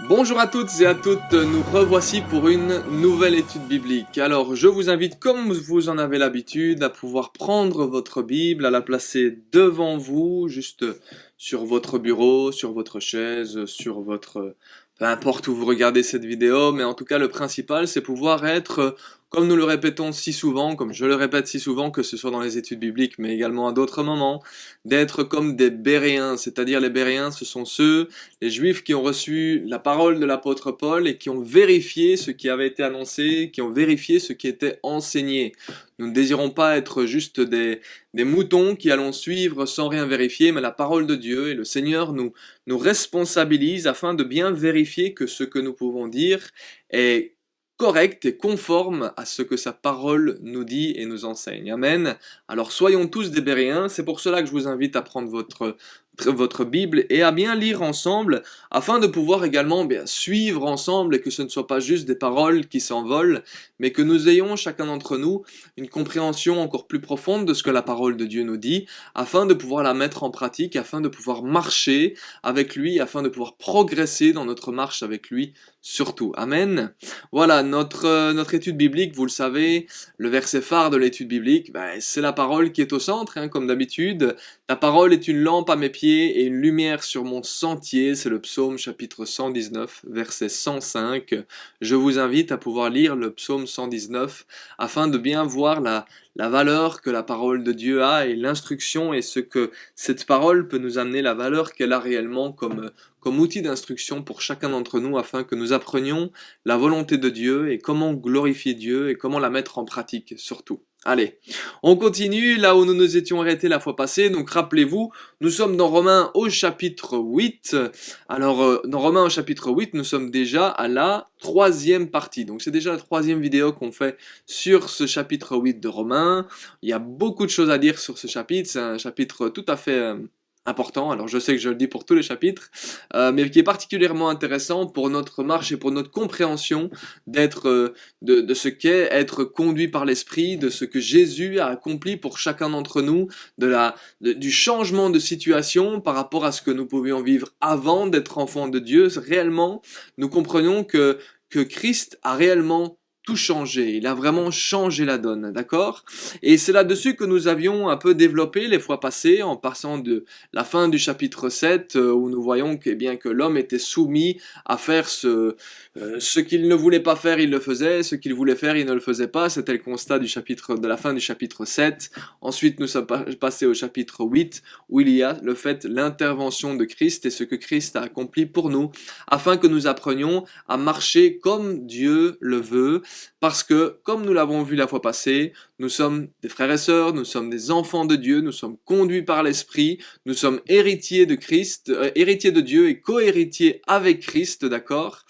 Bonjour à toutes et à toutes, nous revoici pour une nouvelle étude biblique. Alors je vous invite, comme vous en avez l'habitude, à pouvoir prendre votre Bible, à la placer devant vous, juste sur votre bureau, sur votre chaise, sur votre... Peu importe où vous regardez cette vidéo, mais en tout cas le principal c'est pouvoir être, comme nous le répétons si souvent, comme je le répète si souvent, que ce soit dans les études bibliques, mais également à d'autres moments, d'être comme des Béréens, c'est-à-dire les Béréens ce sont ceux les Juifs qui ont reçu la parole de l'apôtre Paul et qui ont vérifié ce qui avait été annoncé, qui ont vérifié ce qui était enseigné. Nous ne désirons pas être juste des moutons qui allons suivre sans rien vérifier, mais la parole de Dieu, et le Seigneur nous responsabilise afin de bien vérifier que ce que nous pouvons dire est correct et conforme à ce que sa parole nous dit et nous enseigne. Amen. Alors soyons tous des Béréens, c'est pour cela que je vous invite à prendre votre Bible et à bien lire ensemble afin de pouvoir également bien suivre ensemble et que ce ne soit pas juste des paroles qui s'envolent, mais que nous ayons chacun d'entre nous une compréhension encore plus profonde de ce que la parole de Dieu nous dit afin de pouvoir la mettre en pratique, afin de pouvoir marcher avec lui, afin de pouvoir progresser dans notre marche avec lui surtout. Amen. Voilà, notre étude biblique, vous le savez, le verset phare de l'étude biblique, c'est la parole qui est au centre, hein, comme d'habitude. Ta parole est une lampe à mes pieds et une lumière sur mon sentier. C'est le psaume chapitre 119, verset 105. Je vous invite à pouvoir lire le psaume 119 afin de bien voir la valeur que la parole de Dieu a et l'instruction et ce que cette parole peut nous amener, la valeur qu'elle a réellement comme outil d'instruction pour chacun d'entre nous afin que nous apprenions la volonté de Dieu et comment glorifier Dieu et comment la mettre en pratique surtout. Allez, on continue là où nous nous étions arrêtés la fois passée. Donc rappelez-vous, nous sommes dans Romains au chapitre 8. Alors dans Romains au chapitre 8, nous sommes déjà à la troisième partie. Donc c'est déjà la troisième vidéo qu'on fait sur ce chapitre 8 de Romains. Il y a beaucoup de choses à dire sur ce chapitre. C'est un chapitre tout à fait important. Alors je sais que je le dis pour tous les chapitres, mais qui est particulièrement intéressant pour notre marche et pour notre compréhension d'être de ce qu'est être conduit par l'Esprit, de ce que Jésus a accompli pour chacun d'entre nous, du changement de situation par rapport à ce que nous pouvions vivre avant d'être enfants de Dieu. Réellement, nous comprenons que Christ a réellement tout changé, il a vraiment changé la donne, d'accord? Et c'est là-dessus que nous avions un peu développé les fois passées, en passant de la fin du chapitre 7, où nous voyons que, eh bien, que l'homme était soumis à faire ce qu'il ne voulait pas faire, il le faisait, ce qu'il voulait faire, il ne le faisait pas. C'était le constat de la fin du chapitre 7. Ensuite, nous sommes passés au chapitre 8, où il y a l'intervention de Christ et ce que Christ a accompli pour nous, afin que nous apprenions à marcher comme Dieu le veut, parce que, comme nous l'avons vu la fois passée, nous sommes des frères et sœurs, nous sommes des enfants de Dieu, nous sommes conduits par l'Esprit, nous sommes héritiers de Christ, héritiers de Dieu et co-héritiers avec Christ, d'accord?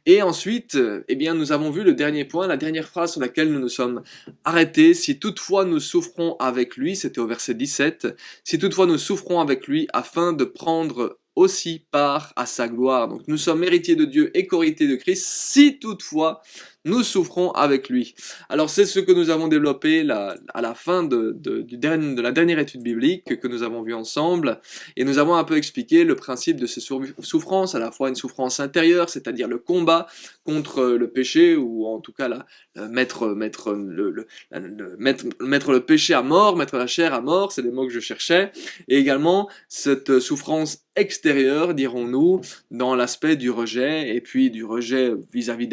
Et ensuite, eh bien, nous avons vu le dernier point, la dernière phrase sur laquelle nous nous sommes arrêtés. Si toutefois nous souffrons avec lui, c'était au verset 17, si toutefois nous souffrons avec lui afin de prendre aussi part à sa gloire. Donc nous sommes héritiers de Dieu et co-héritiers de Christ, si toutefois nous souffrons avec lui. Alors c'est ce que nous avons développé à la fin de la dernière étude biblique que nous avons vue ensemble, et nous avons un peu expliqué le principe de ces souffrances, à la fois une souffrance intérieure, c'est-à-dire le combat contre le péché, ou en tout cas mettre le péché à mort, mettre la chair à mort, c'est les mots que je cherchais, et également cette souffrance extérieure, dirons-nous, dans l'aspect du rejet, et puis du rejet vis-à-vis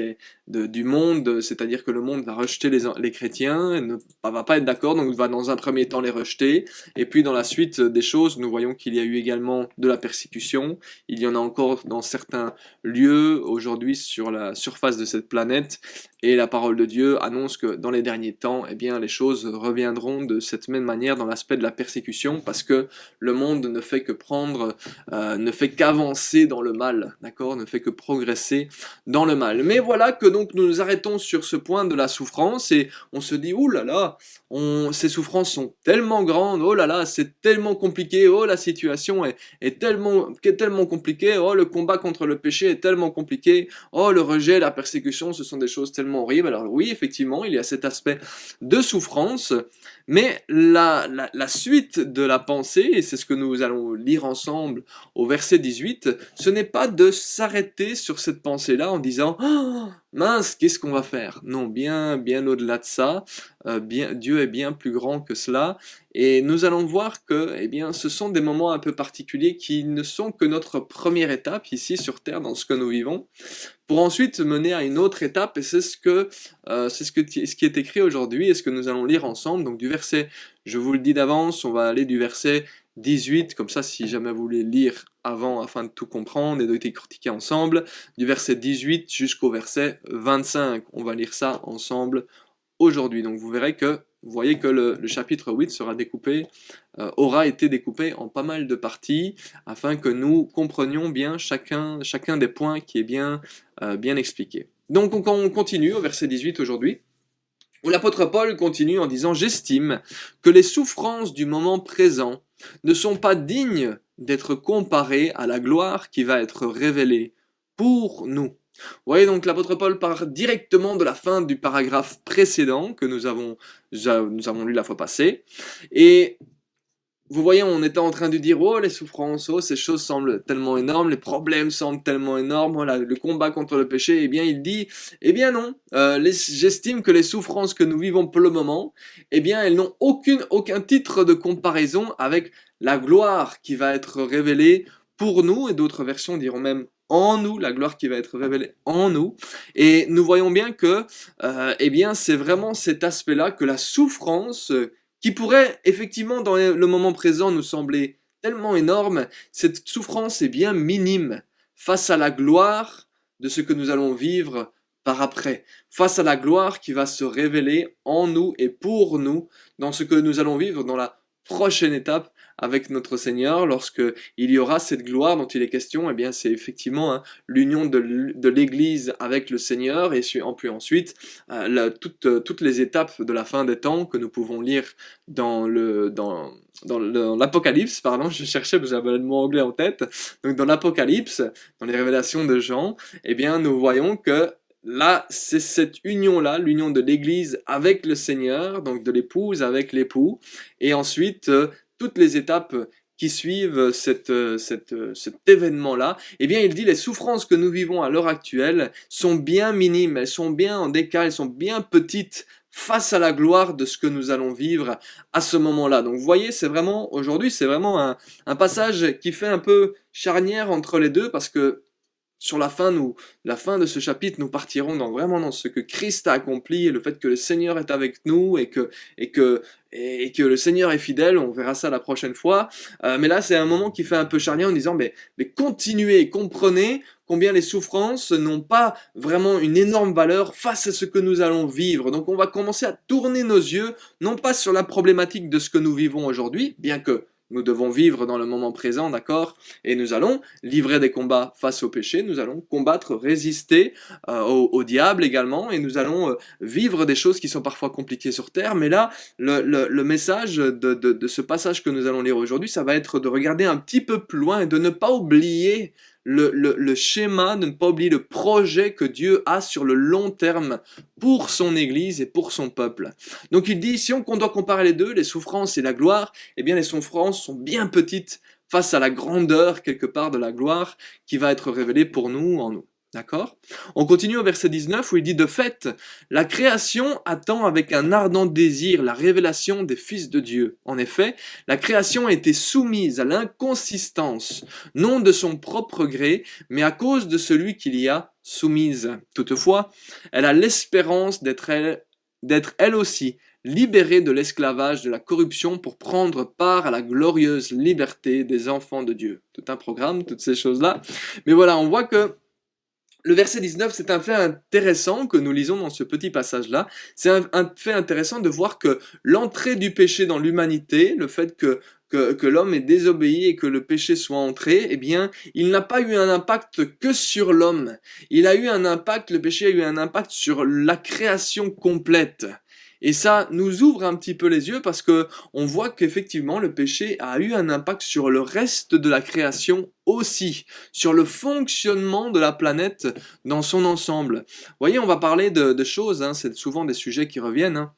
du monde, c'est-à-dire que le monde va rejeter les chrétiens, ne va pas être d'accord, donc va dans un premier temps les rejeter, et puis dans la suite des choses, nous voyons qu'il y a eu également de la persécution, il y en a encore dans certains lieux aujourd'hui sur la surface de cette planète, et la parole de Dieu annonce que dans les derniers temps, eh bien, les choses reviendront de cette même manière dans l'aspect de la persécution, parce que le monde ne fait que ne fait qu'avancer dans le mal, d'accord, ne fait que progresser dans le mal. Mais voilà que donc nous nous arrêtons s'arrêtons sur ce point de la souffrance et on se dit, ouh là là, ces souffrances sont tellement grandes, oh là là, c'est tellement compliqué, oh la situation est tellement compliquée, oh le combat contre le péché est tellement compliqué, oh le rejet, la persécution, ce sont des choses tellement horribles. Alors oui, effectivement, il y a cet aspect de souffrance, mais la suite de la pensée, et c'est ce que nous allons lire ensemble au verset 18, ce n'est pas de s'arrêter sur cette pensée-là en disant oh, mince, qu'est-ce qu'on va faire? Non, bien au-delà de ça, Dieu est bien plus grand que cela, et nous allons voir que eh bien, ce sont des moments un peu particuliers qui ne sont que notre première étape ici sur Terre dans ce que nous vivons, pour ensuite mener à une autre étape, et c'est ce qui est écrit aujourd'hui et ce que nous allons lire ensemble. Donc du verset, je vous le dis d'avance, on va aller du verset 18, comme ça si jamais vous voulez lire avant afin de tout comprendre et de décortiquer ensemble, du verset 18 jusqu'au verset 25. On va lire ça ensemble aujourd'hui. Donc vous voyez que le chapitre 8 aura été découpé en pas mal de parties afin que nous comprenions bien chacun des points qui est bien expliqué. Donc on continue au verset 18 aujourd'hui, où l'apôtre Paul continue en disant « J'estime que les souffrances du moment présent ne sont pas dignes d'être comparées à la gloire qui va être révélée pour nous. » Vous voyez, donc l'apôtre Paul part directement de la fin du paragraphe précédent que nous avons lu la fois passée, et vous voyez, on était en train de dire, oh les souffrances, oh ces choses semblent tellement énormes, les problèmes semblent tellement énormes, voilà, le combat contre le péché, eh bien il dit, eh bien non, j'estime que les souffrances que nous vivons pour le moment, eh bien elles n'ont aucun titre de comparaison avec la gloire qui va être révélée pour nous, et d'autres versions diront même en nous, la gloire qui va être révélée en nous, et nous voyons bien que, eh bien c'est vraiment cet aspect-là que la souffrance qui pourrait effectivement dans le moment présent nous sembler tellement énorme, cette souffrance est bien minime face à la gloire de ce que nous allons vivre par après, face à la gloire qui va se révéler en nous et pour nous dans ce que nous allons vivre dans la prochaine étape avec notre Seigneur, lorsque il y aura cette gloire dont il est question. Eh bien c'est effectivement l'union de l'Église avec le Seigneur, et puis ensuite toutes les étapes de la fin des temps que nous pouvons lire dans l'Apocalypse, pardon, je cherchais parce que j'avais le mot anglais en tête, donc dans l'Apocalypse, dans les révélations de Jean, eh bien nous voyons que là, c'est cette union-là, l'union de l'Église avec le Seigneur, donc de l'épouse avec l'époux, et ensuite toutes les étapes qui suivent cet événement-là, eh bien il dit les souffrances que nous vivons à l'heure actuelle sont bien minimes, elles sont bien en décalage, elles sont bien petites face à la gloire de ce que nous allons vivre à ce moment-là. Donc vous voyez, aujourd'hui, c'est vraiment un passage qui fait un peu charnière entre les deux, parce que sur la fin de ce chapitre, nous partirons vraiment dans ce que Christ a accompli et le fait que le Seigneur est avec nous et que le Seigneur est fidèle. On verra ça la prochaine fois. Mais là, c'est un moment qui fait un peu charnière en disant, mais continuez, comprenez combien les souffrances n'ont pas vraiment une énorme valeur face à ce que nous allons vivre. Donc on va commencer à tourner nos yeux, non pas sur la problématique de ce que nous vivons aujourd'hui, bien que nous devons vivre dans le moment présent, d'accord? Et nous allons livrer des combats face au péché, nous allons combattre, résister au diable également, et nous allons vivre des choses qui sont parfois compliquées sur terre. Mais là, le message de ce passage que nous allons lire aujourd'hui, ça va être de regarder un petit peu plus loin et de ne pas oublier le schéma, de ne pas oublier le projet que Dieu a sur le long terme pour son Église et pour son peuple. Donc il dit, si on doit comparer les deux, les souffrances et la gloire, eh bien les souffrances sont bien petites face à la grandeur quelque part de la gloire qui va être révélée pour nous, en nous. D'accord? On continue au verset 19 où il dit « De fait, la création attend avec un ardent désir la révélation des fils de Dieu. En effet, la création a été soumise à l'inconsistance, non de son propre gré, mais à cause de celui qui l'y a soumise. Toutefois, elle a l'espérance d'être elle aussi libérée de l'esclavage de la corruption pour prendre part à la glorieuse liberté des enfants de Dieu. » Tout un programme, toutes ces choses-là. Mais voilà, on voit que Le verset 19, c'est un fait intéressant que nous lisons dans ce petit passage-là. C'est un fait intéressant de voir que l'entrée du péché dans l'humanité, le fait que l'homme ait désobéi et que le péché soit entré, eh bien, il n'a pas eu un impact que sur l'homme. Il a eu un impact, le péché a eu un impact sur la création complète. Et ça nous ouvre un petit peu les yeux parce que on voit qu'effectivement le péché a eu un impact sur le reste de la création aussi, sur le fonctionnement de la planète dans son ensemble. Vous voyez, on va parler de choses, hein, c'est souvent des sujets qui reviennent, hein.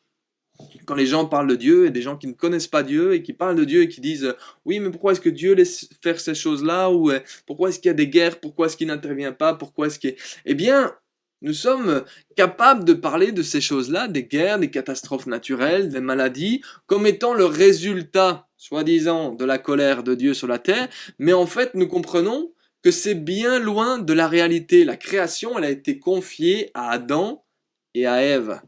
Quand les gens parlent de Dieu et des gens qui ne connaissent pas Dieu et qui parlent de Dieu et qui disent oui, mais pourquoi est-ce que Dieu laisse faire ces choses-là, ou pourquoi est-ce qu'il y a des guerres, pourquoi est-ce qu'il n'intervient pas, pourquoi est-ce qu'il... Eh bien, nous sommes capables de parler de ces choses-là, des guerres, des catastrophes naturelles, des maladies, comme étant le résultat, soi-disant, de la colère de Dieu sur la terre, mais en fait, nous comprenons que c'est bien loin de la réalité. La création, elle a été confiée à Adam et à Ève.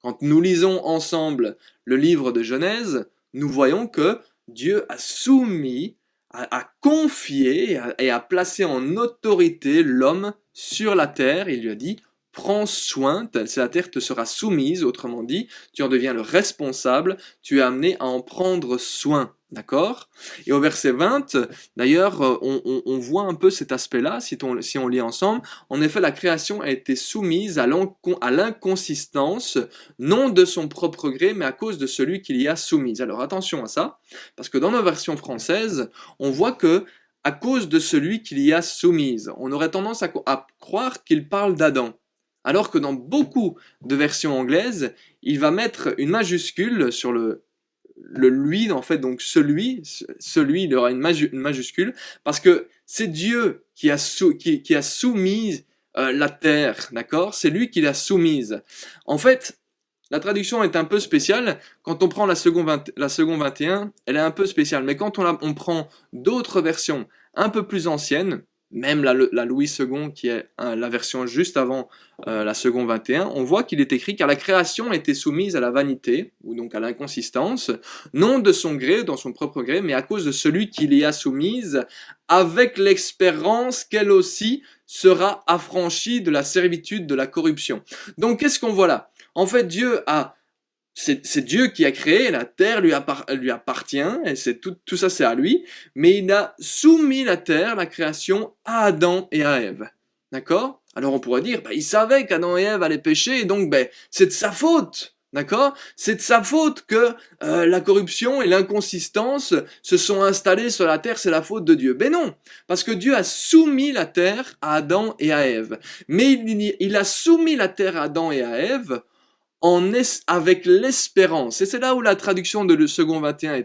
Quand nous lisons ensemble le livre de Genèse, nous voyons que Dieu a soumis, a confié et a placé en autorité l'homme sur la terre. Il lui a dit, prends soin, la terre te sera soumise, autrement dit, tu en deviens le responsable, tu es amené à en prendre soin. D'accord? Et au verset 20, d'ailleurs, on voit un peu cet aspect-là, si on lit ensemble. En effet, la création a été soumise à l'inconsistance, non de son propre gré, mais à cause de celui qui l'y a soumise. Alors attention à ça, parce que dans nos versions françaises, on voit que à cause de celui qui l'y a soumise, on aurait tendance à croire qu'il parle d'Adam. Alors que dans beaucoup de versions anglaises, il va mettre une majuscule sur le lui, en fait, donc celui, il aura une majuscule, parce que c'est Dieu qui a soumis la terre, d'accord? C'est lui qui l'a soumise. En fait, la traduction est un peu spéciale. Quand on prend la seconde 21, elle est un peu spéciale. Mais quand on prend d'autres versions un peu plus anciennes, même la Louis II, qui est la version juste avant la seconde 21, on voit qu'il est écrit car la création était soumise à la vanité, ou donc à l'inconsistance, non de son gré, dans son propre gré, mais à cause de celui qui l'y a soumise, avec l'espérance qu'elle aussi sera affranchie de la servitude de la corruption. Donc qu'est-ce qu'on voit là? En fait, c'est Dieu qui a créé, la terre lui appartient, et tout ça c'est à lui, mais il a soumis la terre, la création, à Adam et à Ève. D'accord? Alors on pourrait dire, il savait qu'Adam et Ève allaient pécher, et donc c'est de sa faute. D'accord? C'est de sa faute que la corruption et l'inconsistance se sont installées sur la terre, c'est la faute de Dieu. Ben non, parce que Dieu a soumis la terre à Adam et à Ève. Mais il a soumis la terre à Adam et à Ève avec l'espérance. Et c'est là où la traduction de le second 21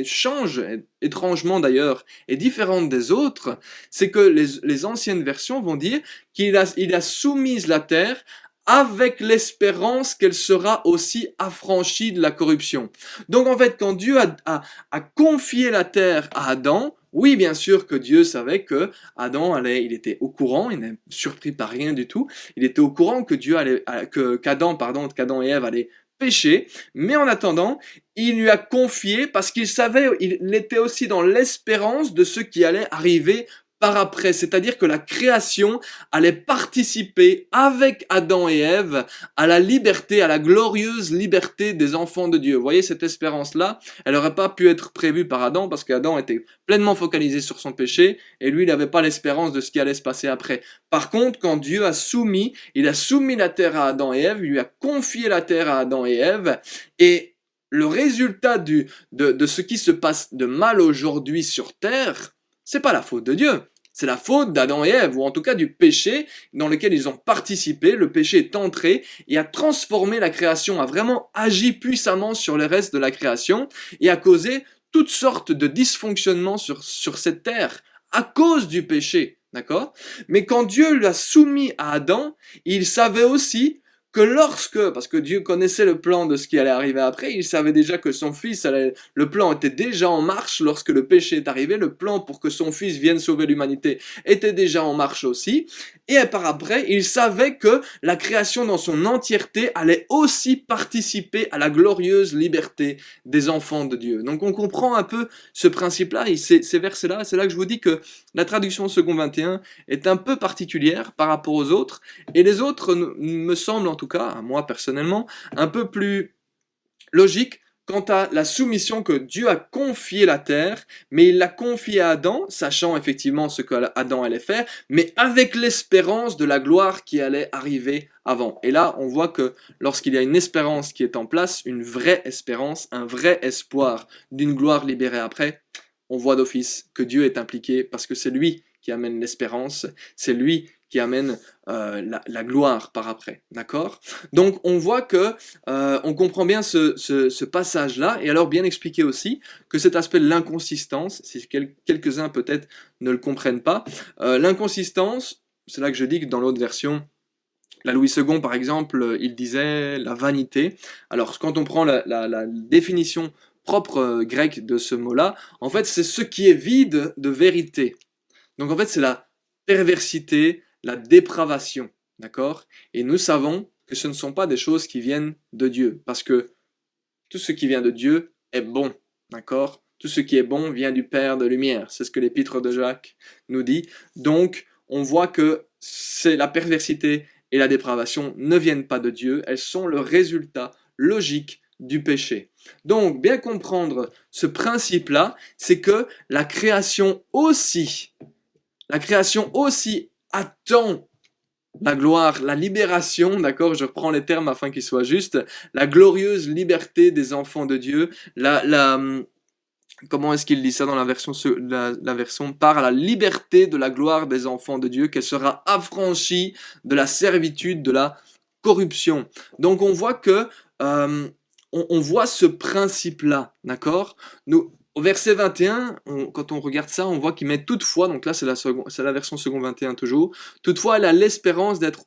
change, étrangement d'ailleurs, est différente des autres. C'est que les anciennes versions vont dire qu'il a soumis la terre avec l'espérance qu'elle sera aussi affranchie de la corruption. Donc en fait, quand Dieu a confié la terre à Adam, oui, bien sûr que Dieu savait que il était au courant, il n'est surpris par rien du tout, il était au courant que qu'Adam et Ève allaient pécher, mais en attendant, il lui a confié parce qu'il savait, il était aussi dans l'espérance de ce qui allait arriver par après, c'est-à-dire que la création allait participer avec Adam et Ève à la liberté, à la glorieuse liberté des enfants de Dieu. Vous voyez, cette espérance-là, elle n'aurait pas pu être prévue par Adam parce qu'Adam était pleinement focalisé sur son péché et lui, il n'avait pas l'espérance de ce qui allait se passer après. Par contre, quand Dieu il a soumis la terre à Adam et Ève, il lui a confié la terre à Adam et Ève, et le résultat de ce qui se passe de mal aujourd'hui sur terre, c'est pas la faute de Dieu. C'est la faute d'Adam et Ève, ou en tout cas du péché dans lequel ils ont participé. Le péché est entré et a transformé la création, a vraiment agi puissamment sur le reste de la création et a causé toutes sortes de dysfonctionnements sur cette terre à cause du péché. D'accord? Mais quand Dieu l'a soumis à Adam, il savait aussi que parce que Dieu connaissait le plan de ce qui allait arriver après, il savait déjà que son fils le plan était déjà en marche lorsque le péché est arrivé, le plan pour que son fils vienne sauver l'humanité était déjà en marche aussi, et par après, il savait que la création dans son entièreté allait aussi participer à la glorieuse liberté des enfants de Dieu. Donc on comprend un peu ce principe-là, et ces versets-là, c'est là que je vous dis que la traduction second 21 est un peu particulière par rapport aux autres, et les autres me semblent en tout cas, à moi personnellement, un peu plus logiques quant à la soumission que Dieu a confiée la terre, mais il l'a confiée à Adam, sachant effectivement ce que Adam allait faire, mais avec l'espérance de la gloire qui allait arriver avant. Et là, on voit que lorsqu'il y a une espérance qui est en place, une vraie espérance, un vrai espoir d'une gloire libérée après, on voit d'office que Dieu est impliqué parce que c'est lui qui amène l'espérance, c'est lui qui amène la gloire par après, d'accord? Donc on voit que on comprend bien ce passage-là, et alors bien expliquer aussi que cet aspect de l'inconsistance, si quelques-uns peut-être ne le comprennent pas, l'inconsistance, c'est là que je dis que dans l'autre version, la Louis II par exemple, il disait la vanité. Alors quand on prend la définition propre grecque de ce mot-là, en fait c'est ce qui est vide de vérité. Donc en fait, c'est la perversité, la dépravation, d'accord? Et nous savons que ce ne sont pas des choses qui viennent de Dieu, parce que tout ce qui vient de Dieu est bon, d'accord? Tout ce qui est bon vient du Père de lumière, c'est ce que l'épître de Jacques nous dit. Donc, on voit que c'est la perversité et la dépravation ne viennent pas de Dieu, elles sont le résultat logique du péché. Donc, bien comprendre ce principe-là, c'est que la création aussi attend la gloire, la libération, d'accord, je reprends les termes afin qu'ils soient justes, la glorieuse liberté des enfants de Dieu, comment est-ce qu'il dit ça dans la version par la liberté de la gloire des enfants de Dieu, qu'elle sera affranchie de la servitude, de la corruption. Donc on voit que on voit ce principe-là, d'accord? Nous, au verset 21, quand on regarde ça, on voit qu'il met toutefois, donc là c'est la version second 21 toujours, toutefois elle a l'espérance d'être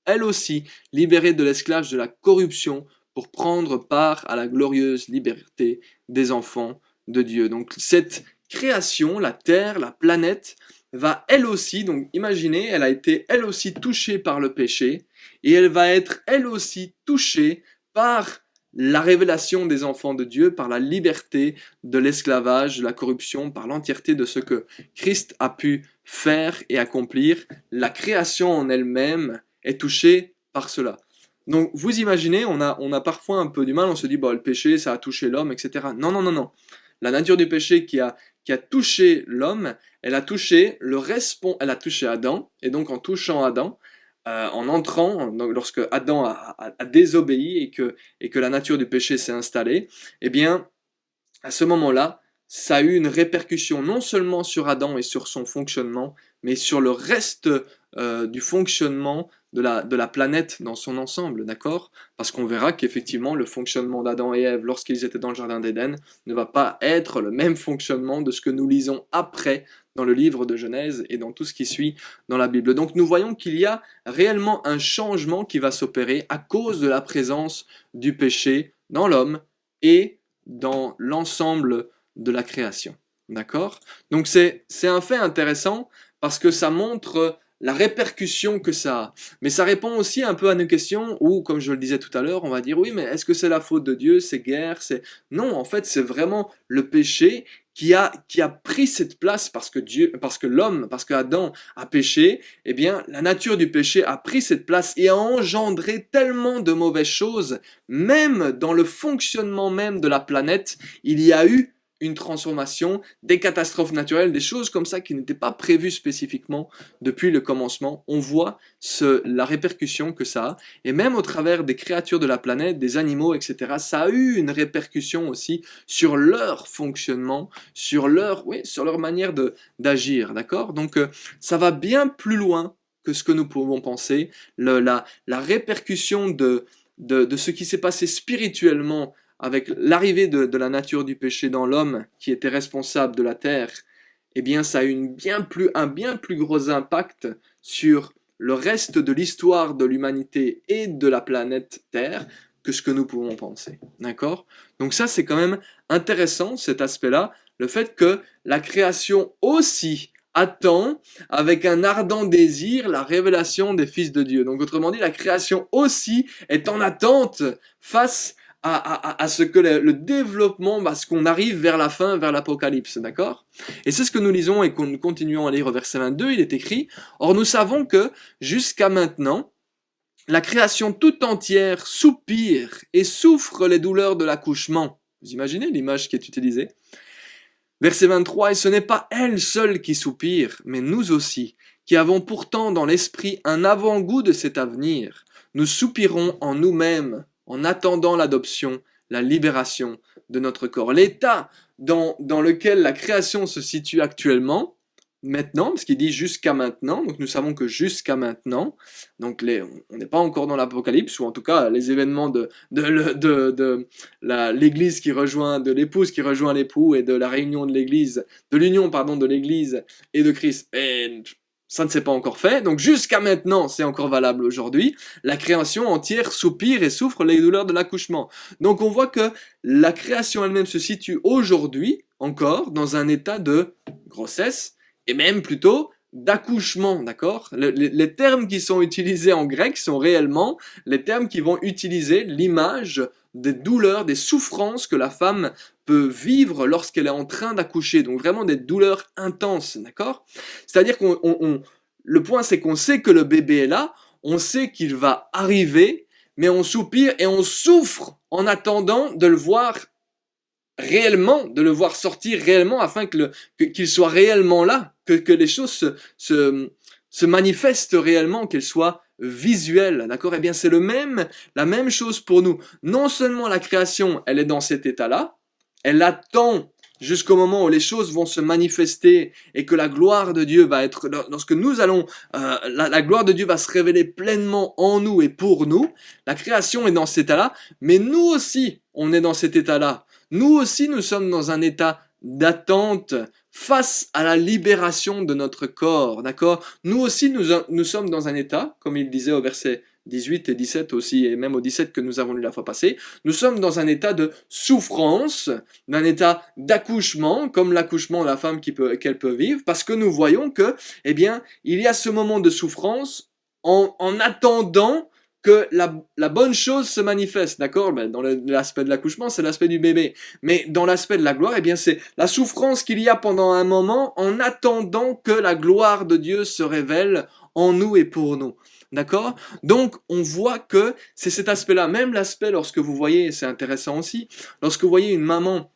elle aussi libérée de l'esclavage de la corruption pour prendre part à la glorieuse liberté des enfants de Dieu. Donc cette création, la terre, la planète, va elle aussi, donc imaginez, elle a été elle aussi touchée par le péché, et elle va être elle aussi touchée par la révélation des enfants de Dieu, par la liberté de l'esclavage, de la corruption, par l'entièreté de ce que Christ a pu faire et accomplir. La création en elle-même est touchée par cela. Donc vous imaginez, on a parfois un peu du mal, on se dit, bon, le péché, ça a touché l'homme, etc. Non, non, non, non. La nature du péché qui a touché l'homme, elle a touché elle a touché Adam, et donc en touchant Adam, en entrant, donc lorsque Adam a désobéi et que la nature du péché s'est installée, eh bien, à ce moment-là, ça a eu une répercussion non seulement sur Adam et sur son fonctionnement, mais sur le reste du fonctionnement de la planète dans son ensemble, d'accord? Parce qu'on verra qu'effectivement, le fonctionnement d'Adam et Ève lorsqu'ils étaient dans le jardin d'Éden ne va pas être le même fonctionnement de ce que nous lisons après dans le livre de Genèse et dans tout ce qui suit dans la Bible. Donc nous voyons qu'il y a réellement un changement qui va s'opérer à cause de la présence du péché dans l'homme et dans l'ensemble de la création. D'accord? Donc c'est un fait intéressant parce que ça montre la répercussion que ça a. Mais ça répond aussi un peu à nos questions où, comme je le disais tout à l'heure, on va dire oui, mais est-ce que c'est la faute de Dieu, c'est guerre, c'est... Non, en fait, c'est vraiment le péché qui a pris cette place parce que Dieu, parce que l'homme, parce que Adam a péché, eh bien, la nature du péché a pris cette place et a engendré tellement de mauvaises choses, même dans le fonctionnement même de la planète, il y a eu une transformation, des catastrophes naturelles, des choses comme ça qui n'étaient pas prévues spécifiquement depuis le commencement. On voit la répercussion que ça a, et même au travers des créatures de la planète, des animaux, etc., ça a eu une répercussion aussi sur leur fonctionnement, sur leur manière d'agir, d'accord? Donc ça va bien plus loin que ce que nous pouvons penser. La répercussion de ce qui s'est passé spirituellement avec l'arrivée de la nature du péché dans l'homme qui était responsable de la terre, eh bien ça a eu un bien plus gros impact sur le reste de l'histoire de l'humanité et de la planète Terre que ce que nous pouvons penser. D'accord? Donc ça c'est quand même intéressant cet aspect-là, le fait que la création aussi attend avec un ardent désir la révélation des fils de Dieu. Donc autrement dit, la création aussi est en attente face à ce que le développement, à ce qu'on arrive vers la fin, vers l'Apocalypse, d'accord? Et c'est ce que nous lisons et que nous continuons à lire au verset 22, il est écrit, « Or nous savons que, jusqu'à maintenant, la création tout entière soupire et souffre les douleurs de l'accouchement. » Vous imaginez l'image qui est utilisée? Verset 23, « Et ce n'est pas elle seule qui soupire, mais nous aussi, qui avons pourtant dans l'esprit un avant-goût de cet avenir. Nous soupirons en nous-mêmes, en attendant l'adoption, la libération de notre corps. » L'état dans lequel la création se situe actuellement, maintenant, parce qu'il dit jusqu'à maintenant, donc nous savons que jusqu'à maintenant, donc on n'est pas encore dans l'Apocalypse, ou en tout cas les événements de l'église qui rejoint, de l'épouse qui rejoint l'époux, et de la réunion de l'église, de l'union, pardon, de l'église et de Christ, et ça ne s'est pas encore fait, donc jusqu'à maintenant, c'est encore valable aujourd'hui, la création entière soupire et souffre les douleurs de l'accouchement. Donc on voit que la création elle-même se situe aujourd'hui, encore, dans un état de grossesse, et même plutôt d'accouchement, d'accord? Les termes qui sont utilisés en grec sont réellement les termes qui vont utiliser l'image des douleurs, des souffrances que la femme peut vivre lorsqu'elle est en train d'accoucher, donc vraiment des douleurs intenses, d'accord? C'est-à-dire le point c'est qu'on sait que le bébé est là, on sait qu'il va arriver, mais on soupire et on souffre en attendant de le voir réellement, de le voir sortir réellement afin qu'il soit réellement là, que les choses se manifestent réellement, qu'elles soient visuelles, d'accord? Eh bien, c'est la même chose pour nous. Non seulement la création, elle est dans cet état-là, elle attend jusqu'au moment où les choses vont se manifester et que la gloire de Dieu va être, lorsque nous allons, la gloire de Dieu va se révéler pleinement en nous et pour nous, la création est dans cet état-là, mais nous aussi, on est dans cet état-là. Nous aussi, nous sommes dans un état d'attente face à la libération de notre corps, d'accord? Nous aussi, nous sommes dans un état, comme il disait au verset 18 et 17 aussi, et même au 17 que nous avons lu la fois passée, nous sommes dans un état de souffrance, d'un état d'accouchement, comme l'accouchement de la femme qu'elle peut vivre, parce que nous voyons que, eh bien, il y a ce moment de souffrance en attendant que la bonne chose se manifeste, d'accord? Ben, dans l'aspect de l'accouchement, c'est l'aspect du bébé. Mais dans l'aspect de la gloire, eh bien, c'est la souffrance qu'il y a pendant un moment en attendant que la gloire de Dieu se révèle en nous et pour nous. D'accord? Donc, on voit que c'est cet aspect-là. Même l'aspect lorsque vous voyez, c'est intéressant aussi, lorsque vous voyez une maman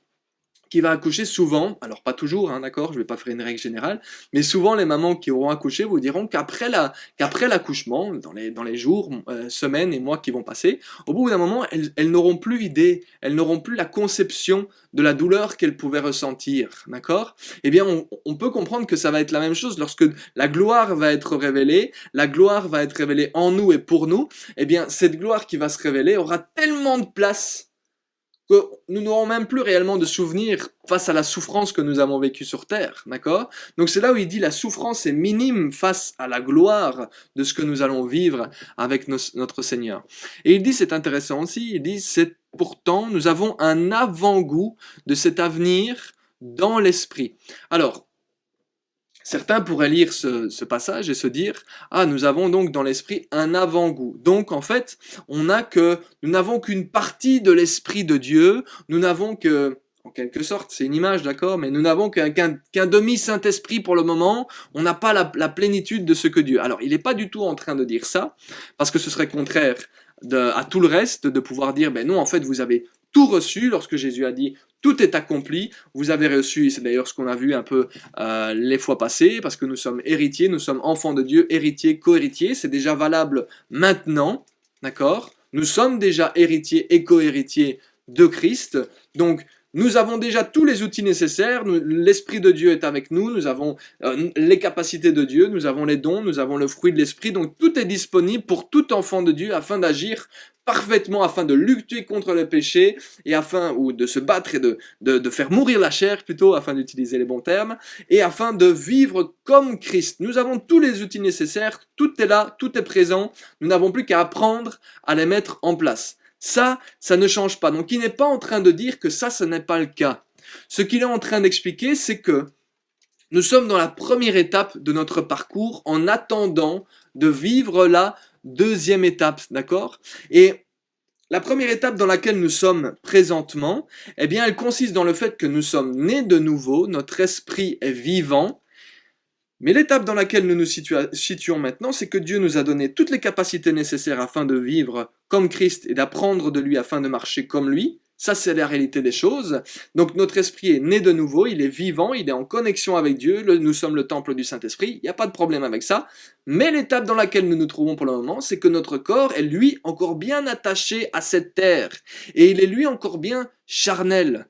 qui va accoucher souvent, alors pas toujours, hein, d'accord, je vais pas faire une règle générale, mais souvent les mamans qui auront accouché vous diront qu'après l'accouchement, dans les jours, semaines et mois qui vont passer, au bout d'un moment, elles n'auront plus idée, elles n'auront plus la conception de la douleur qu'elles pouvaient ressentir, d'accord? Eh bien, on peut comprendre que ça va être la même chose lorsque la gloire va être révélée, la gloire va être révélée en nous et pour nous, eh bien, cette gloire qui va se révéler aura tellement de place que nous n'aurons même plus réellement de souvenirs face à la souffrance que nous avons vécue sur Terre, d'accord? Donc c'est là où il dit la souffrance est minime face à la gloire de ce que nous allons vivre avec notre Seigneur. Et il dit, c'est intéressant aussi, il dit, c'est pourtant, nous avons un avant-goût de cet avenir dans l'esprit. Alors, certains pourraient lire ce passage et se dire « Ah, nous avons donc dans l'esprit un avant-goût. » Donc, en fait, nous n'avons qu'une partie de l'esprit de Dieu, nous n'avons que, en quelque sorte, c'est une image, d'accord, mais nous n'avons qu'un demi-Saint-Esprit pour le moment, on n'a pas la plénitude de ce que Dieu. Alors, il n'est pas du tout en train de dire ça, parce que ce serait contraire à tout le reste, de pouvoir dire « Ben non, en fait, vous avez tout reçu, lorsque Jésus a dit tout est accompli, vous avez reçu, c'est d'ailleurs ce qu'on a vu un peu les fois passées, parce que nous sommes héritiers, nous sommes enfants de Dieu, héritiers, co-héritiers, c'est déjà valable maintenant, d'accord? Nous sommes déjà héritiers et co-héritiers de Christ, donc nous avons déjà tous les outils nécessaires, l'Esprit de Dieu est avec nous, nous avons les capacités de Dieu, nous avons les dons, nous avons le fruit de l'Esprit, donc tout est disponible pour tout enfant de Dieu afin d'agir parfaitement, afin de lutter contre le péché, et ou de se battre et de faire mourir la chair plutôt, afin d'utiliser les bons termes, et afin de vivre comme Christ. Nous avons tous les outils nécessaires, tout est là, tout est présent, nous n'avons plus qu'à apprendre à les mettre en place. Ça ne change pas. Donc il n'est pas en train de dire que ça, ce n'est pas le cas. Ce qu'il est en train d'expliquer, c'est que Nous sommes dans la première étape de notre parcours en attendant de vivre la deuxième étape, d'accord? Et la première étape dans laquelle nous sommes présentement, eh bien, elle consiste dans le fait que nous sommes nés de nouveau, notre esprit est vivant, mais l'étape dans laquelle nous nous situons maintenant, c'est que Dieu nous a donné toutes les capacités nécessaires afin de vivre comme Christ et d'apprendre de lui afin de marcher comme lui. Ça, c'est la réalité des choses. Donc notre esprit est né de nouveau, il est vivant, il est en connexion avec Dieu, nous sommes le temple du Saint-Esprit, il n'y a pas de problème avec ça. Mais l'étape dans laquelle nous nous trouvons pour le moment, c'est que notre corps est lui encore bien attaché à cette terre. Et il est lui encore bien charnel.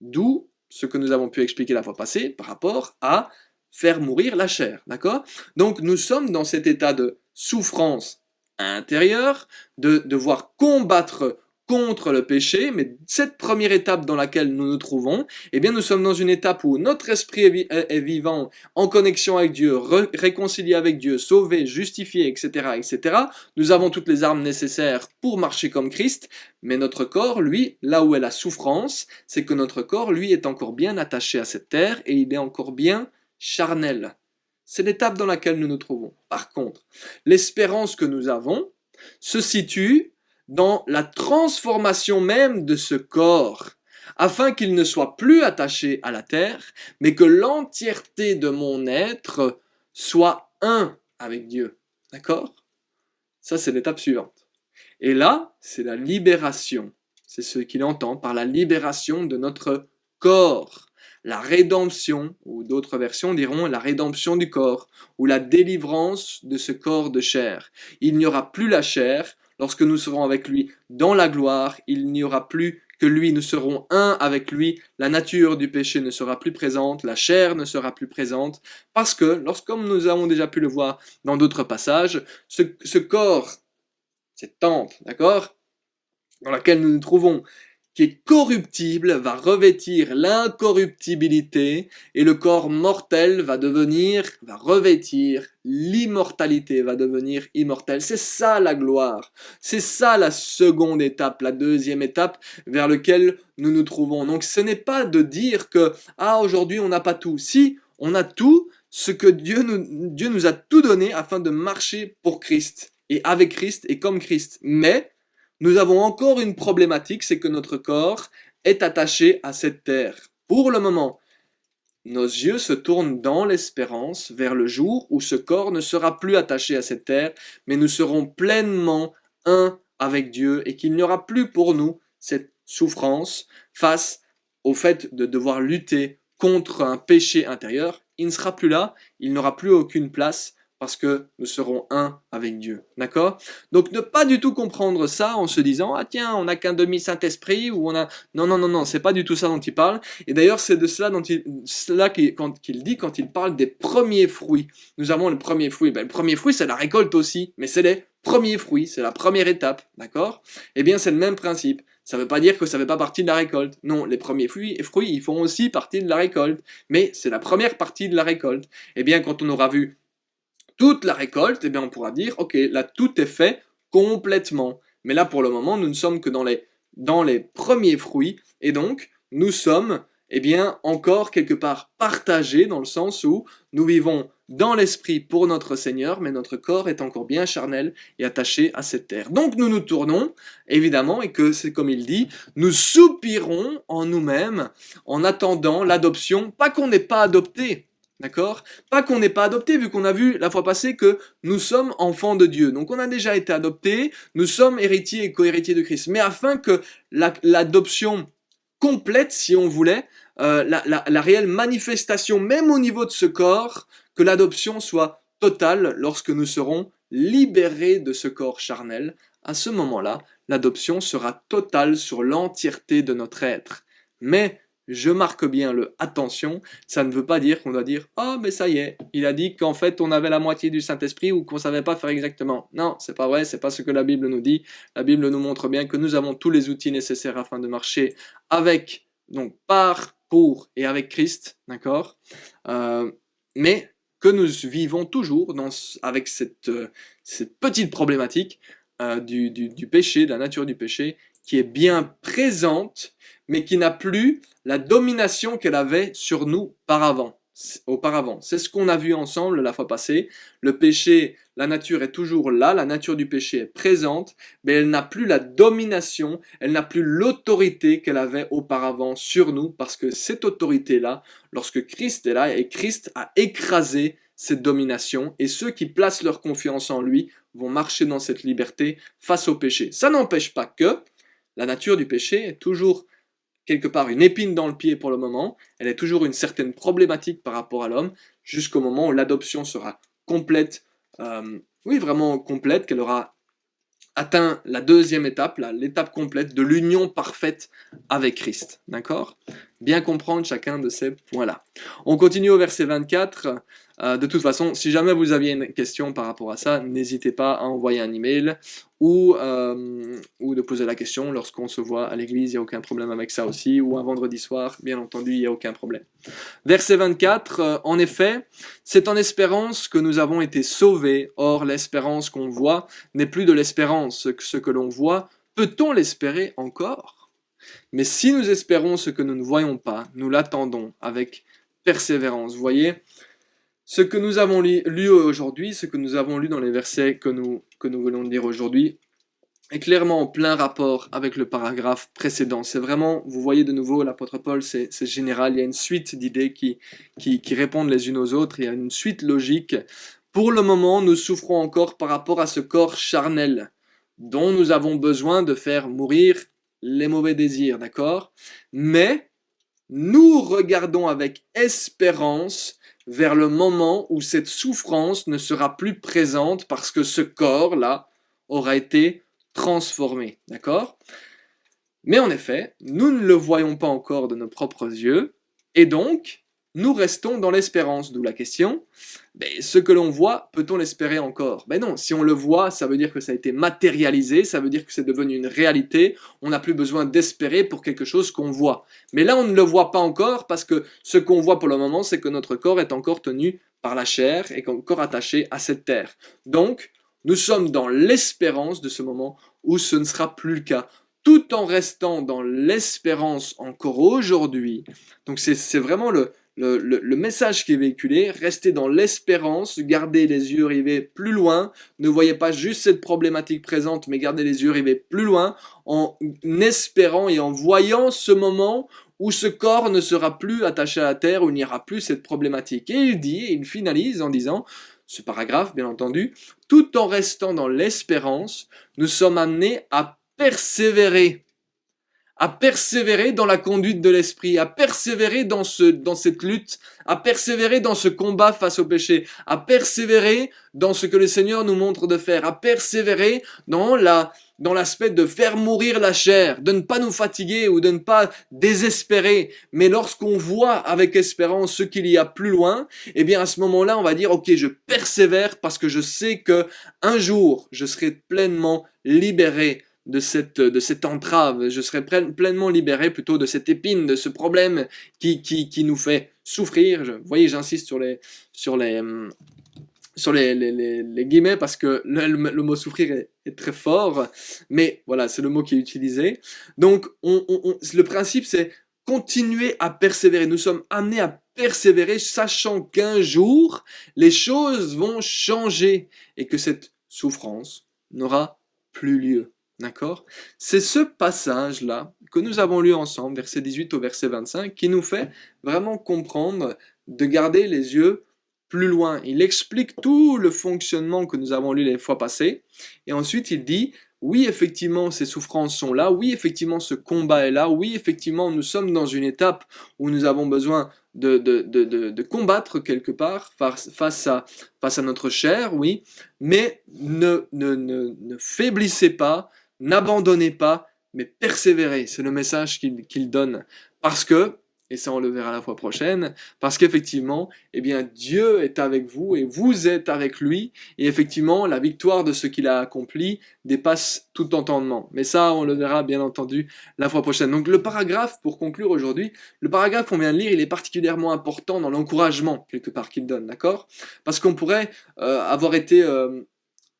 D'où ce que nous avons pu expliquer la fois passée par rapport à faire mourir la chair, d'accord? Donc nous sommes dans cet état de souffrance intérieure, de devoir combattre contre le péché, mais cette première étape dans laquelle nous nous trouvons, eh bien nous sommes dans une étape où notre esprit est vivant, en connexion avec Dieu, réconcilié avec Dieu, sauvé, justifié, etc., etc. Nous avons toutes les armes nécessaires pour marcher comme Christ, mais notre corps, lui, là où est la souffrance, c'est que notre corps, lui, est encore bien attaché à cette terre et il est encore bien charnel. C'est l'étape dans laquelle nous nous trouvons. Par contre, l'espérance que nous avons se situe dans la transformation même de ce corps, afin qu'il ne soit plus attaché à la terre, mais que l'entièreté de mon être soit un avec Dieu. D'accord? Ça, c'est l'étape suivante. Et là, c'est la libération. C'est ce qu'il entend par la libération de notre corps. La rédemption, ou d'autres versions diront la rédemption du corps, ou la délivrance de ce corps de chair. Il n'y aura plus la chair, lorsque nous serons avec lui dans la gloire, il n'y aura plus que lui, nous serons un avec lui, la nature du péché ne sera plus présente, la chair ne sera plus présente, parce que, comme nous avons déjà pu le voir dans d'autres passages, ce corps, cette tente, d'accord, dans laquelle nous nous trouvons, qui est corruptible, va revêtir l'incorruptibilité, et le corps mortel va revêtir l'immortalité, va devenir immortel. C'est ça la gloire. C'est ça la seconde étape, la deuxième étape vers laquelle nous nous trouvons. Donc ce n'est pas de dire que, aujourd'hui on n'a pas tout. Si, on a tout, ce que Dieu nous a tout donné afin de marcher pour Christ, et avec Christ, et comme Christ. Mais, nous avons encore une problématique, c'est que notre corps est attaché à cette terre. Pour le moment, nos yeux se tournent dans l'espérance vers le jour où ce corps ne sera plus attaché à cette terre, mais nous serons pleinement un avec Dieu et qu'il n'y aura plus pour nous cette souffrance face au fait de devoir lutter contre un péché intérieur. Il ne sera plus là, il n'aura plus aucune place parce que nous serons un avec Dieu. D'accord? Donc ne pas du tout comprendre ça en se disant ah tiens, on n'a qu'un demi-Saint-Esprit ou on a non non non non, c'est pas du tout ça dont il parle. Et d'ailleurs, c'est de cela qu'il dit quand il parle des premiers fruits. Nous avons le premier fruit. Le premier fruit, c'est la récolte aussi, mais c'est les premiers fruits, c'est la première étape, d'accord? Eh bien, c'est le même principe. Ça ne veut pas dire que ça ne fait pas partie de la récolte. Non, les premiers fruits, ils font aussi partie de la récolte. Mais c'est la première partie de la récolte. Eh bien, quand on aura vu toute la récolte, eh bien, on pourra dire, ok, là, tout est fait complètement. Mais là, pour le moment, nous ne sommes que dans les premiers fruits. Et donc, nous sommes, eh bien, encore quelque part partagés dans le sens où nous vivons dans l'esprit pour notre Seigneur, mais notre corps est encore bien charnel et attaché à cette terre. Donc nous nous tournons, évidemment, et que c'est comme il dit, nous soupirons en nous-mêmes en attendant l'adoption, pas qu'on n'ait pas adopté, d'accord? Pas qu'on n'ait pas adopté, vu qu'on a vu la fois passée que nous sommes enfants de Dieu. Donc on a déjà été adoptés, nous sommes héritiers et co-héritiers de Christ. Mais afin que l'adoption complète, si on voulait, la réelle manifestation, même au niveau de ce corps, que l'adoption soit totale lorsque nous serons libérés de ce corps charnel. À ce moment-là, l'adoption sera totale sur l'entièreté de notre être. Mais, je marque bien le attention, ça ne veut pas dire qu'on doit dire « Oh, mais ça y est, il a dit qu'en fait on avait la moitié du Saint-Esprit ou qu'on savait pas faire exactement. » Non, c'est pas vrai, c'est pas ce que la Bible nous dit. La Bible nous montre bien que nous avons tous les outils nécessaires afin de marcher avec, donc par, pour et avec Christ, d'accord? Mais que nous vivons toujours avec cette petite problématique du péché, de la nature du péché, qui est bien présente, mais qui n'a plus la domination qu'elle avait sur nous par avant. auparavant. C'est ce qu'on a vu ensemble la fois passée. Le péché, la nature est toujours là, la nature du péché est présente, mais elle n'a plus la domination, elle n'a plus l'autorité qu'elle avait auparavant sur nous, parce que cette autorité-là, lorsque Christ est là, et Christ a écrasé cette domination, et ceux qui placent leur confiance en lui vont marcher dans cette liberté face au péché. Ça n'empêche pas que la nature du péché est toujours quelque part une épine dans le pied pour le moment, elle est toujours une certaine problématique par rapport à l'homme, jusqu'au moment où l'adoption sera complète, oui vraiment complète, qu'elle aura atteint la deuxième étape, l'étape complète de l'union parfaite avec Christ. D'accord? Bien comprendre chacun de ces points-là. On continue au verset 24. De toute façon, si jamais vous aviez une question par rapport à ça, n'hésitez pas à envoyer un email ou de poser la question lorsqu'on se voit à l'église, il n'y a aucun problème avec ça aussi, ou un vendredi soir, bien entendu, il n'y a aucun problème. Verset 24, en effet, c'est en espérance que nous avons été sauvés. Or, l'espérance qu'on voit n'est plus de l'espérance. Ce que l'on voit, peut-on l'espérer encore? Mais si nous espérons ce que nous ne voyons pas, nous l'attendons avec persévérance. Vous voyez, ce que nous avons lu aujourd'hui, ce que nous avons lu dans les versets que nous venons de lire aujourd'hui, est clairement en plein rapport avec le paragraphe précédent. C'est vraiment, vous voyez de nouveau, l'apôtre Paul, c'est général, il y a une suite d'idées qui répondent les unes aux autres, il y a une suite logique. Pour le moment, nous souffrons encore par rapport à ce corps charnel, dont nous avons besoin de faire mourir les mauvais désirs, d'accord? Mais nous regardons avec espérance vers le moment où cette souffrance ne sera plus présente parce que ce corps-là aura été transformé, d'accord? Mais en effet, nous ne le voyons pas encore de nos propres yeux, et donc, nous restons dans l'espérance, d'où la question, mais ce que l'on voit, peut-on l'espérer encore? Ben non, si on le voit, ça veut dire que ça a été matérialisé, ça veut dire que c'est devenu une réalité, on n'a plus besoin d'espérer pour quelque chose qu'on voit. Mais là, on ne le voit pas encore, parce que ce qu'on voit pour le moment, c'est que notre corps est encore tenu par la chair, et encore attaché à cette terre. Donc, nous sommes dans l'espérance de ce moment où ce ne sera plus le cas, tout en restant dans l'espérance encore aujourd'hui. Donc c'est vraiment le message qui est véhiculé, restez dans l'espérance, gardez les yeux rivés plus loin, ne voyez pas juste cette problématique présente, mais gardez les yeux rivés plus loin, en espérant et en voyant ce moment où ce corps ne sera plus attaché à la terre, où il n'y aura plus cette problématique. Et il finalise en disant, ce paragraphe bien entendu, tout en restant dans l'espérance, nous sommes amenés à persévérer dans la conduite de l'esprit, à persévérer dans cette lutte, à persévérer dans ce combat face au péché, à persévérer dans ce que le Seigneur nous montre de faire, à persévérer dans l'aspect de faire mourir la chair, de ne pas nous fatiguer ou de ne pas désespérer. Mais lorsqu'on voit avec espérance ce qu'il y a plus loin, eh bien à ce moment-là, on va dire, ok, je persévère parce que je sais que un jour, je serai pleinement libéré de cette entrave, je serai pleinement libéré plutôt de cette épine, de ce problème qui nous fait souffrir. Vous voyez, j'insiste sur les guillemets parce que le mot souffrir est très fort, mais voilà, c'est le mot qui est utilisé. Donc, le principe, c'est continuer à persévérer. Nous sommes amenés à persévérer, sachant qu'un jour, les choses vont changer et que cette souffrance n'aura plus lieu. D'accord? C'est ce passage-là que nous avons lu ensemble, verset 18 au verset 25, qui nous fait vraiment comprendre de garder les yeux plus loin. Il explique tout le fonctionnement que nous avons lu les fois passées, et ensuite il dit, oui, effectivement, ces souffrances sont là, oui, effectivement, ce combat est là, oui, effectivement, nous sommes dans une étape où nous avons besoin de combattre quelque part face à notre chair, oui, mais ne faiblissez pas, n'abandonnez pas, mais persévérez. C'est le message qu'il donne. Parce que, et ça on le verra la fois prochaine, parce qu'effectivement, eh bien, Dieu est avec vous et vous êtes avec lui, et effectivement, la victoire de ce qu'il a accompli dépasse tout entendement. Mais ça, on le verra bien entendu la fois prochaine. Donc le paragraphe, pour conclure aujourd'hui, le paragraphe qu'on vient de lire, il est particulièrement important dans l'encouragement, quelque part, qu'il donne, d'accord? Parce qu'on pourrait avoir été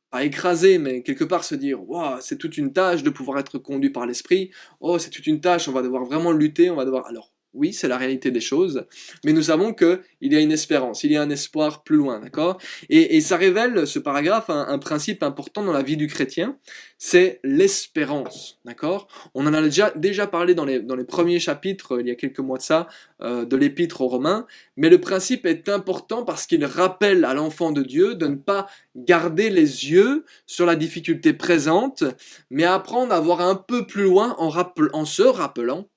pas écrasé, mais quelque part se dire, waouh, c'est toute une tâche de pouvoir être conduit par l'esprit. Oh, c'est toute une tâche, on va devoir vraiment lutter, on va devoir. Alors, oui, c'est la réalité des choses, mais nous savons qu'il y a une espérance, il y a un espoir plus loin, d'accord? Et ça révèle, ce paragraphe, un principe important dans la vie du chrétien, c'est l'espérance, d'accord? On en a déjà parlé dans les premiers chapitres, il y a quelques mois de ça, de l'épître aux Romains, mais le principe est important parce qu'il rappelle à l'enfant de Dieu de ne pas garder les yeux sur la difficulté présente, mais apprendre à voir un peu plus loin en se rappelant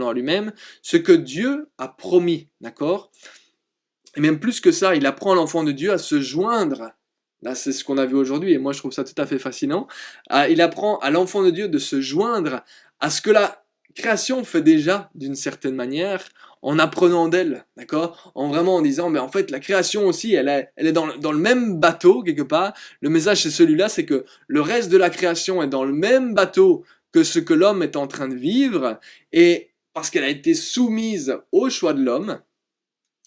à lui-même ce que Dieu a promis, d'accord? Et même plus que ça, il apprend à l'enfant de Dieu à se joindre. Là, c'est ce qu'on a vu aujourd'hui, et moi je trouve ça tout à fait fascinant. Il apprend à l'enfant de Dieu de se joindre à ce que la création fait déjà, d'une certaine manière, en apprenant d'elle, d'accord? En disant, mais en fait, la création aussi, elle est dans le même bateau, quelque part. Le message, c'est celui-là, c'est que le reste de la création est dans le même bateau que ce que l'homme est en train de vivre, et parce qu'elle a été soumise au choix de l'homme,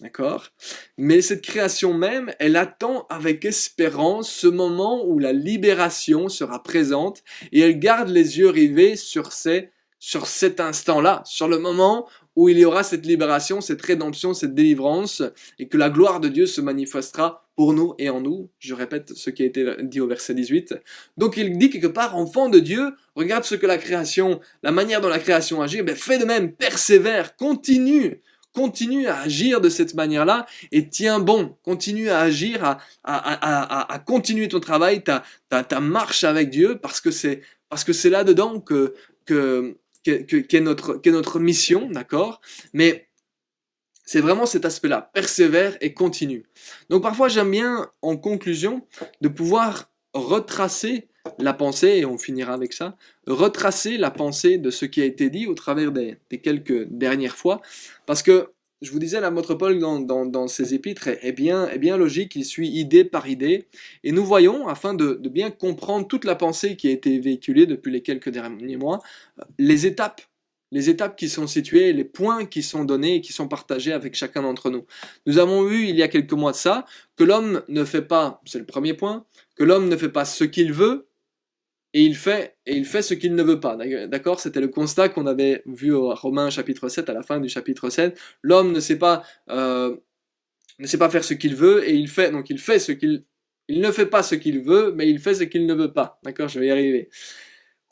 d'accord? Mais cette création même, elle attend avec espérance ce moment où la libération sera présente et elle garde les yeux rivés sur cet instant-là, sur le moment où il y aura cette libération, cette rédemption, cette délivrance et que la gloire de Dieu se manifestera pour nous et en nous. Je répète ce qui a été dit au verset 18. Donc il dit quelque part, enfant de Dieu, regarde ce que la création, la manière dont la création agit, ben fais de même, persévère, continue à agir de cette manière-là et tiens bon, continue à agir, à continuer ton travail, ta marche avec Dieu parce que c'est là-dedans qu'est notre mission, d'accord? Mais c'est vraiment cet aspect-là, persévère et continue. Donc parfois j'aime bien, en conclusion, de pouvoir retracer la pensée, et on finira avec ça, retracer la pensée de ce qui a été dit au travers des quelques dernières fois, parce que je vous disais, l'apôtre Paul dans ses épîtres est bien logique, il suit idée par idée, et nous voyons, afin de bien comprendre toute la pensée qui a été véhiculée depuis les quelques derniers mois, les étapes qui sont situées, les points qui sont donnés et qui sont partagés avec chacun d'entre nous. Nous avons vu il y a quelques mois de ça que l'homme ne fait pas, c'est le premier point, que l'homme ne fait pas ce qu'il veut et il fait ce qu'il ne veut pas. D'accord? C'était le constat qu'on avait vu au Romains chapitre 7, à la fin du chapitre 7. L'homme ne sait pas faire ce qu'il veut et il ne fait pas ce qu'il veut, mais il fait ce qu'il ne veut pas. D'accord? Je vais y arriver.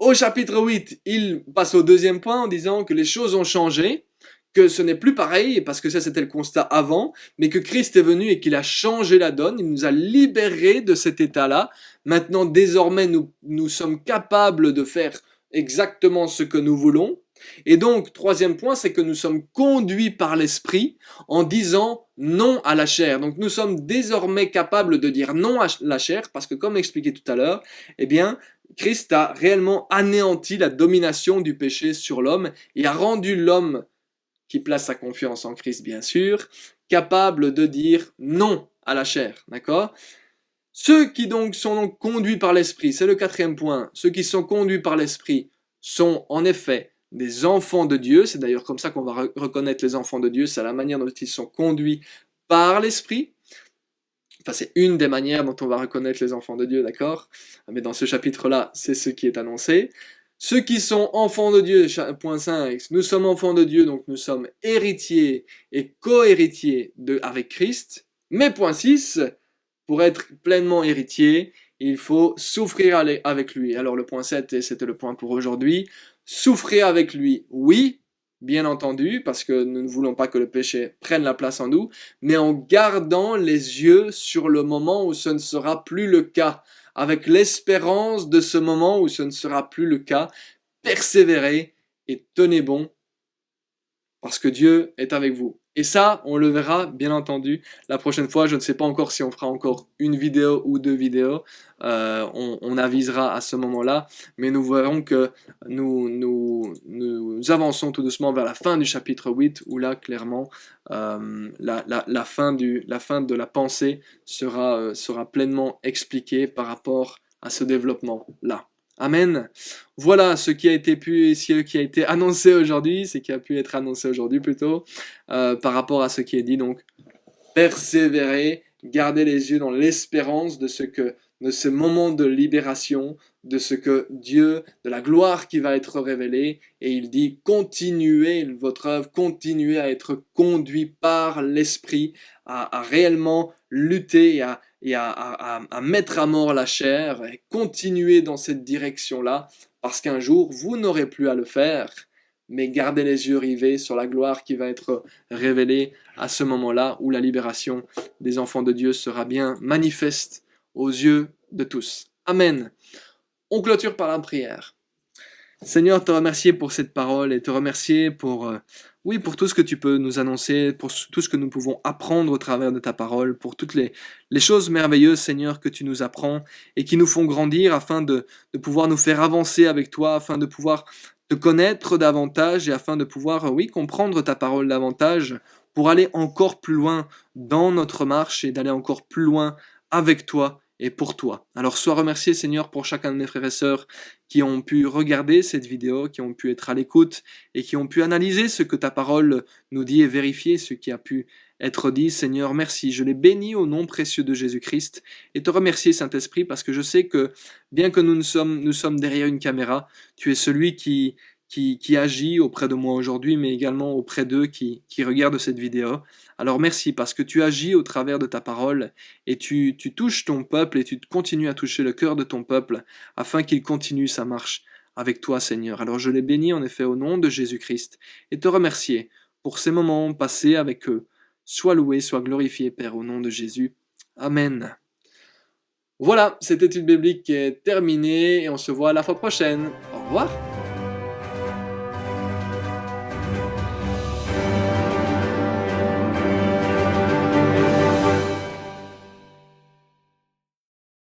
Au chapitre 8, il passe au deuxième point en disant que les choses ont changé, que ce n'est plus pareil, parce que ça c'était le constat avant, mais que Christ est venu et qu'il a changé la donne, il nous a libérés de cet état-là. Maintenant, désormais, nous sommes capables de faire exactement ce que nous voulons. Et donc, troisième point, c'est que nous sommes conduits par l'Esprit en disant non à la chair. Donc, nous sommes désormais capables de dire non à la chair, parce que comme expliqué tout à l'heure, eh bien, Christ a réellement anéanti la domination du péché sur l'homme et a rendu l'homme, qui place sa confiance en Christ bien sûr, capable de dire non à la chair, d'accord? Ceux qui donc sont donc conduits par l'Esprit, c'est le quatrième point, ceux qui sont conduits par l'Esprit sont en effet des enfants de Dieu, c'est d'ailleurs comme ça qu'on va reconnaître les enfants de Dieu, c'est la manière dont ils sont conduits par l'Esprit. Enfin, c'est une des manières dont on va reconnaître les enfants de Dieu, d'accord? Mais dans ce chapitre-là, c'est ce qui est annoncé. Ceux qui sont enfants de Dieu, point 5, nous sommes enfants de Dieu, donc nous sommes héritiers et co-héritiers avec Christ. Mais point 6, pour être pleinement héritier, il faut souffrir avec lui. Alors le point 7, et c'était le point pour aujourd'hui, souffrir avec lui, oui, bien entendu, parce que nous ne voulons pas que le péché prenne la place en nous, mais en gardant les yeux sur le moment où ce ne sera plus le cas, avec l'espérance de ce moment où ce ne sera plus le cas, persévérez et tenez bon, parce que Dieu est avec vous. Et ça, on le verra, bien entendu, la prochaine fois. Je ne sais pas encore si on fera encore une vidéo ou deux vidéos. On avisera à ce moment-là. Mais nous verrons que nous avançons tout doucement vers la fin du chapitre 8, où là, clairement, la fin de la pensée sera pleinement expliquée par rapport à ce développement-là. Amen. Voilà ce qui a été annoncé aujourd'hui, ce qui a pu être annoncé aujourd'hui plutôt, par rapport à ce qui est dit. Donc, persévérer, garder les yeux dans l'espérance de ce que de ce moment de libération, de ce que Dieu, de la gloire qui va être révélée, et il dit continuez votre œuvre, continuez à être conduit par l'Esprit, à réellement lutter et à mettre à mort la chair, et continuer dans cette direction-là, parce qu'un jour vous n'aurez plus à le faire, mais gardez les yeux rivés sur la gloire qui va être révélée à ce moment-là où la libération des enfants de Dieu sera bien manifeste aux yeux de tous. Amen. On clôture par la prière. Seigneur, te remercier pour cette parole et te remercier pour, oui, pour tout ce que tu peux nous annoncer, pour tout ce que nous pouvons apprendre au travers de ta parole, pour toutes les choses merveilleuses, Seigneur, que tu nous apprends et qui nous font grandir afin de pouvoir nous faire avancer avec toi, afin de pouvoir te connaître davantage et afin de pouvoir, oui, comprendre ta parole davantage pour aller encore plus loin dans notre marche et d'aller encore plus loin avec toi et pour toi. Alors sois remercié, Seigneur, pour chacun de mes frères et sœurs qui ont pu regarder cette vidéo, qui ont pu être à l'écoute et qui ont pu analyser ce que ta parole nous dit et vérifier ce qui a pu être dit. Seigneur, merci. Je les bénis au nom précieux de Jésus-Christ et te remercier, Saint-Esprit, parce que je sais que bien que nous sommes derrière une caméra, tu es celui qui agit auprès de moi aujourd'hui, mais également auprès d'eux qui regardent cette vidéo. Alors merci parce que tu agis au travers de ta parole et tu touches ton peuple et tu continues à toucher le cœur de ton peuple afin qu'il continue sa marche avec toi, Seigneur. Alors je les bénis en effet au nom de Jésus-Christ et te remercier pour ces moments passés avec eux. Sois loué, sois glorifié, Père, au nom de Jésus. Amen. Voilà, cette étude biblique est terminée et on se voit la fois prochaine. Au revoir.